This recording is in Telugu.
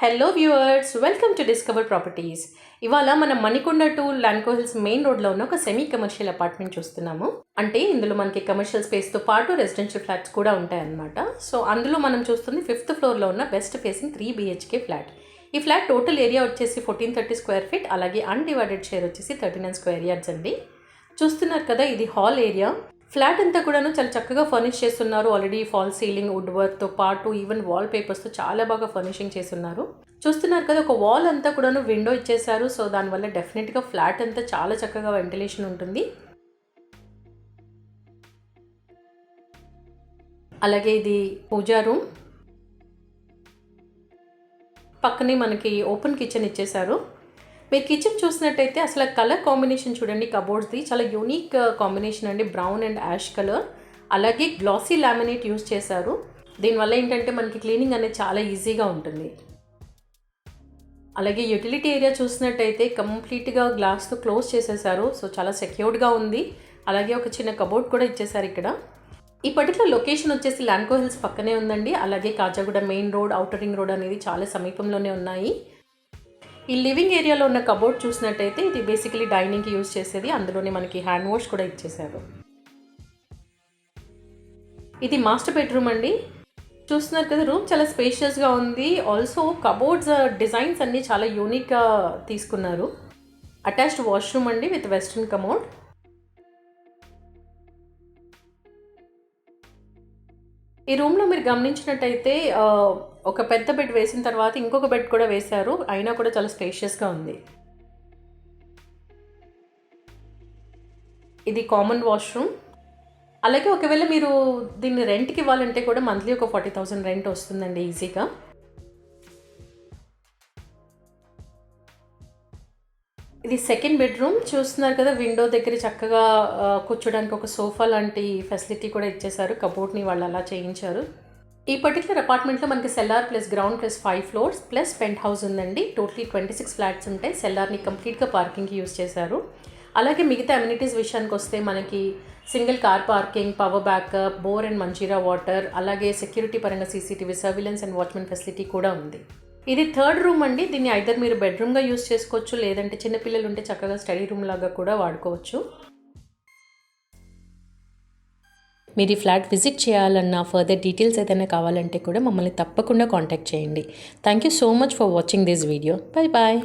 Hello viewers, welcome to discover properties. ఇవాళ మనం Manikonda to Lanco hills main రోడ్లో ఉన్న ఒక సెమీ కమర్షియల్ అపార్ట్మెంట్ చూస్తున్నాము. అంటే ఇందులో మనకి కమర్షియల్ స్పేస్తో పాటు రెసిడెన్షియల్ ఫ్లాట్స్ కూడా ఉంటాయన్నమాట. సో అందులో మనం చూస్తుంది 5th ఫ్లోర్లో ఉన్న వెస్ట్ ఫేసింగ్ 3 BHK ఫ్లాట్. ఈ ఫ్లాట్ టోటల్ ఏరియా వచ్చేసి 1430 స్క్వేర్ ఫీట్, అలాగే అన్డివైడెడ్ షేర్ వచ్చేసి 39 స్క్వేర్ యార్డ్స్ అండి. చూస్తున్నారు కదా, ఇది హాల్ ఏరియా. ఫ్లాట్ అంతా కూడాను చాలా చక్కగా ఫర్నిష్ చేస్తున్నారు. ఆల్రెడీ ఫాల్ సీలింగ్, వుడ్ వర్క్తో పాటు ఈవెన్ వాల్ పేపర్స్తో చాలా బాగా ఫర్నిషింగ్ చేస్తున్నారు. చూస్తున్నారు కదా, ఒక వాల్ అంతా కూడాను విండో ఇచ్చేసారు. సో దానివల్ల డెఫినెట్గా ఫ్లాట్ అంతా చాలా చక్కగా వెంటిలేషన్ ఉంటుంది. అలాగే ఇది పూజా రూమ్, పక్కనే మనకి ఓపెన్ కిచెన్ ఇచ్చేసారు. మీరు కిచెన్ చూసినట్టయితే అసలు కలర్ కాంబినేషన్ చూడండి, కబోర్డ్స్ది చాలా యూనిక్ కాంబినేషన్ అండి. బ్రౌన్ అండ్ యాష్ కలర్, అలాగే గ్లాసీ లామినేట్ యూజ్ చేశారు. దీనివల్ల ఏంటంటే మనకి క్లీనింగ్ అనేది చాలా ఈజీగా ఉంటుంది. అలాగే యూటిలిటీ ఏరియా చూసినట్టయితే కంప్లీట్గా గ్లాస్తో క్లోజ్ చేసేసారు. సో చాలా సెక్యూర్డ్గా ఉంది. అలాగే ఒక చిన్న కబోర్డ్ కూడా ఇచ్చేసారు ఇక్కడ. ఈ పర్టికులర్ లొకేషన్ వచ్చేసి ల్యాండ్కో హిల్స్ పక్కనే ఉందండి. అలాగే Khajaguda main road, outer ring road అనేది చాలా సమీపంలోనే ఉన్నాయి. ఈ లివింగ్ ఏరియాలో ఉన్న కబోర్డ్ చూసినట్టయితే ఇది బేసికలీ డైనింగ్కి యూజ్ చేసేది. అందులోనే మనకి హ్యాండ్ వాష్ కూడా ఇచ్చేసారు. ఇది మాస్టర్ బెడ్రూమ్ అండి. చూస్తున్నారు కదా, రూమ్ చాలా స్పేషియస్గా ఉంది. ఆల్సో కబోర్డ్స్ డిజైన్స్ అన్నీ చాలా యూనిక్గా తీసుకున్నారు. అటాచ్డ్ వాష్రూమ్ అండి విత్ వెస్ట్రన్ కమోడ్. ఈ రూమ్లో మీరు గమనించినట్టయితే ఒక పెద్ద బెడ్ వేసిన తర్వాత ఇంకొక బెడ్ కూడా వేశారు. అయినా కూడా చాలా స్పేషియస్గా ఉంది. ఇది కామన్ వాష్రూమ్. అలాగే ఒకవేళ మీరు దీన్ని రెంట్కి ఇవ్వాలంటే కూడా మంత్లీ ఒక 40,000 రెంట్ వస్తుందండి ఈజీగా. ఇది సెకండ్ బెడ్రూమ్. చూస్తున్నారు కదా, విండో దగ్గర చక్కగా కూర్చోడానికి ఒక సోఫా లాంటి ఫెసిలిటీ కూడా ఇచ్చేసారు. కబోర్డ్ని వాళ్ళు అలా చేయించారు. ఈ పర్టికులర్ అపార్ట్మెంట్లో మనకి cellar plus ground plus 5 floors plus penthouse ఉందండి. టోటలీ 26 ఫ్లాట్స్ ఉంటాయి. సెల్లార్ని కంప్లీట్గా పార్కింగ్కి యూజ్ చేశారు. అలాగే మిగతా అమ్యూనిటీస్ విషయానికి వస్తే మనకి single car parking, power backup, bore and Manjira water, అలాగే సెక్యూరిటీ పరంగా CCTV surveillance and watchman facility కూడా ఉంది. ఇది థర్డ్ రూమ్ అండి. దీన్ని ఐదర్ మీరు బెడ్రూమ్గా యూజ్ చేసుకోవచ్చు, లేదంటే చిన్నపిల్లలు ఉంటే చక్కగా స్టడీ రూమ్ లాగా కూడా వాడుకోవచ్చు. మీరు ఈ ఫ్లాట్ విజిట్ చేయాలన్నా, ఫర్దర్ డీటెయిల్స్ ఏదైనా కావాలంటే కూడా మమ్మల్ని తప్పకుండా కాంటాక్ట్ చేయండి. Thank you so much for watching this video. Bye bye.